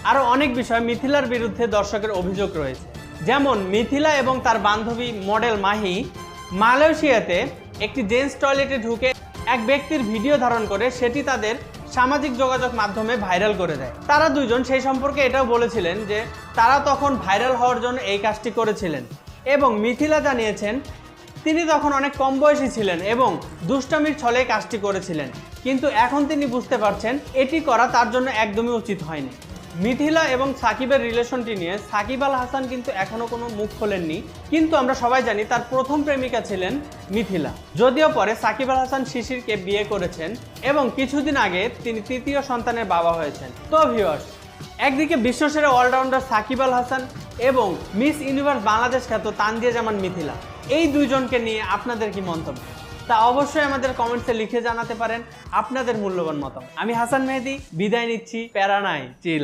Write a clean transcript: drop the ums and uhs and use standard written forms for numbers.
আরও অনেক বিষয় মিথিলার বিরুদ্ধে দর্শকের অভিযোগ রয়েছে। যেমন মিথিলা এবং তার বান্ধবী মডেল মাহি মালয়েশিয়াতে একটি জেন্টস টয়লেটে ঢুকে এক ব্যক্তির ভিডিও ধারণ করে সেটি তাদের সামাজিক যোগাযোগ মাধ্যমে ভাইরাল করে দেয়। তারা দুইজন সেই সম্পর্কে এটাও বলেছিলেন যে তারা তখন ভাইরাল হওয়ার জন্য এই কাজটি করেছিলেন এবং মিথিলা জানিয়েছেন তিনি তখন অনেক কম বয়সী ছিলেন এবং দুষ্টামির ছলে কাজটি করেছিলেন, কিন্তু এখন তিনি বুঝতে পারছেন এটি করা তার জন্য একদমই উচিত হয়নি। মিথিলা এবং সাকিবের রিলেশনটি নিয়ে সাকিব আল হাসান কিন্তু এখনো কোনো মুখ খোলেননি, কিন্তু আমরা সবাই জানি তার প্রথম প্রেমিকা ছিলেন মিথিলা। যদিও পরে সাকিব আল হাসান শিশিরকে বিয়ে করেছেন এবং কিছুদিন আগে তিনি তৃতীয় সন্তানের বাবা হয়েছেন। তো ভিউয়ার্স, একদিকে বিশ্বসেরা অলরাউন্ডার সাকিব আল হাসান এবং মিস ইউনিভার্স বাংলাদেশ খ্যাত তানজিয়া জামান মিথিলা, এই দুইজনকে নিয়ে আপনাদের কি মন্তব্য তা অবশ্যই আমাদের কমেন্টসে লিখে জানাতে পারেন আপনাদের মূল্যবান মতামত। আমি হাসান মেহেদী বিদায় নিচ্ছি, প্যারা নাই, চিল।